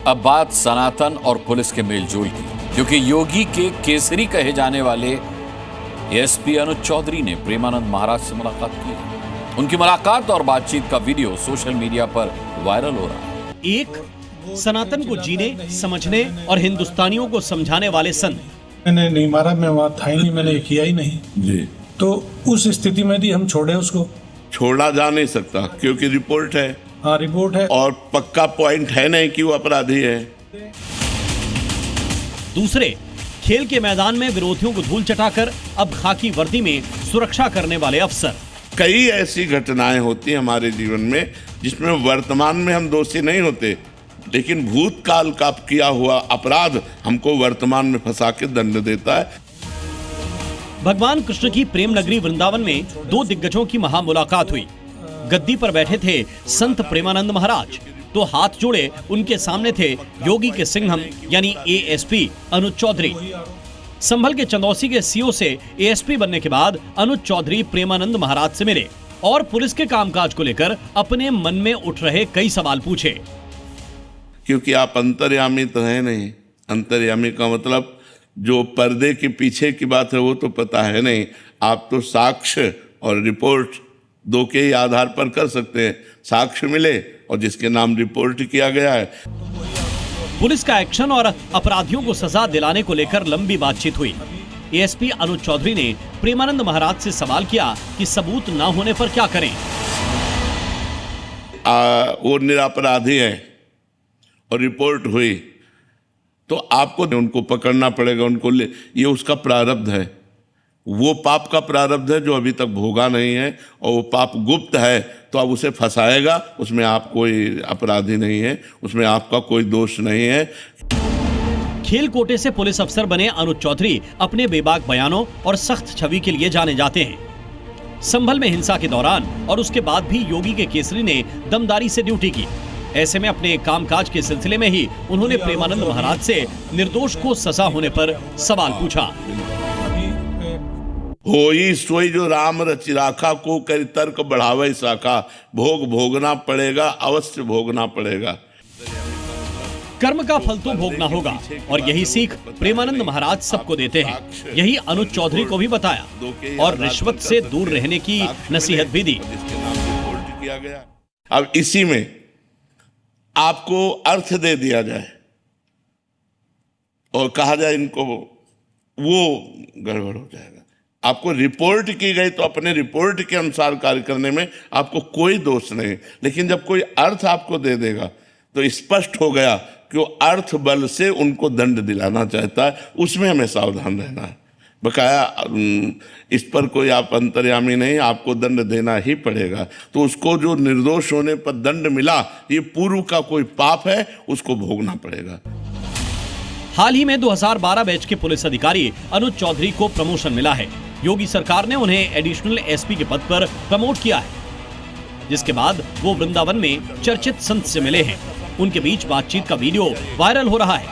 अब बात सनातन और पुलिस के मेलजोल की, क्योंकि योगी के केसरी कहे जाने वाले एसपी अनुज चौधरी ने प्रेमानंद महाराज से मुलाकात की है। उनकी मुलाकात और बातचीत का वीडियो सोशल मीडिया पर वायरल हो रहा है। एक सनातन को जीने, समझने और हिंदुस्तानियों को समझाने वाले संत। मैंने नहीं मारा, मैं वहाँ था ही नहीं, मैंने किया ही नहीं जी। तो उस स्थिति में भी हम छोड़े उसको? छोड़ा जा नहीं सकता, क्योंकि रिपोर्ट है। हाँ, रिपोर्ट है और पक्का पॉइंट है नहीं कि वो अपराधी है। दूसरे, खेल के मैदान में विरोधियों को धूल चटाकर अब खाकी वर्दी में सुरक्षा करने वाले अफसर। कई ऐसी घटनाएं होती हैं हमारे जीवन में जिसमें वर्तमान में हम दोषी नहीं होते, लेकिन भूतकाल का किया हुआ अपराध हमको वर्तमान में फंसा के दंड देता है। भगवान कृष्ण की प्रेम नगरी वृंदावन में दो दिग्गजों की महामुलाकात हुई। गद्दी पर बैठे थे संत प्रेमानंद महाराज, तो हाथ जोड़े उनके सामने थे योगी के सिंघम यानी एएसपी अनुज चौधरी। संभल के चंदौसी के सीओ से एएसपी बनने के बाद अनुज चौधरी प्रेमानंद महाराज से मिले और पुलिस के कामकाज को लेकर अपने मन में उठ रहे कई सवाल पूछे। क्योंकि आप अंतर्यामी तो है नहीं। अंतर्यामी का मतलब जो पर्दे के पीछे की बात है वो तो पता है नहीं। आप तो साक्ष्य और रिपोर्ट दो के ही आधार पर कर सकते हैं। साक्ष्य मिले और जिसके नाम रिपोर्ट किया गया है। पुलिस का एक्शन और अपराधियों को सजा दिलाने को लेकर लंबी बातचीत हुई। एएसपी अनुज चौधरी ने प्रेमानंद महाराज से सवाल किया कि सबूत न होने पर क्या करें। वो निरपराधी है और रिपोर्ट हुई तो आपको उनको पकड़ना पड़ेगा। उनको ये उसका प्रारब्ध है। वो पाप का प्रारब्ध है जो अभी तक भोगा नहीं है, और वो पाप गुप्त है तो अब उसे फंसाएगा। उसमें आप कोई अपराधी नहीं है, उसमें आपका कोई दोष नहीं है। खेल कोटे से पुलिस अफसर बने अनुज चौधरी अपने बेबाक बयानों और सख्त छवि के लिए जाने जाते हैं। संभल में हिंसा के दौरान और उसके बाद भी योगी के केसरी ने दमदारी से ड्यूटी की। ऐसे में अपने कामकाज के सिलसिले में ही उन्होंने प्रेमानंद महाराज से निर्दोष को सजा होने पर सवाल पूछा। होई सोई जो राम रचि राखा, को कर तर्क बढ़ावे शाखा। भोग भोगना पड़ेगा, अवश्य भोगना पड़ेगा। कर्म का फल तो भोगना होगा, और यही सीख प्रेमानंद महाराज सबको देते हैं। यही अनुज चौधरी को भी बताया और रिश्वत से दूर रहने की नसीहत भी दी। अब इसी में आपको अर्थ दे दिया जाए और कहा जाए इनको, वो गड़बड़ हो जाएगा। आपको रिपोर्ट की गई तो अपने रिपोर्ट के अनुसार कार्य करने में आपको कोई दोष नहीं। लेकिन जब कोई अर्थ आपको दे देगा तो स्पष्ट हो गया कि वो अर्थ बल से उनको दंड दिलाना चाहता है। उसमें हमें सावधान रहना है। बकाया इस पर कोई आप अंतर्यामी नहीं, आपको दंड देना ही पड़ेगा। तो उसको जो निर्दोष होने पर दंड मिला, ये पूर्व का कोई पाप है, उसको भोगना पड़ेगा। हाल ही में 2012 बैच के पुलिस अधिकारी अनुज चौधरी को प्रमोशन मिला है। योगी सरकार ने उन्हें एडिशनल एसपी के पद पर प्रमोट किया है, जिसके बाद वो वृंदावन में चर्चित संत से मिले हैं। उनके बीच बातचीत का वीडियो वायरल हो रहा है।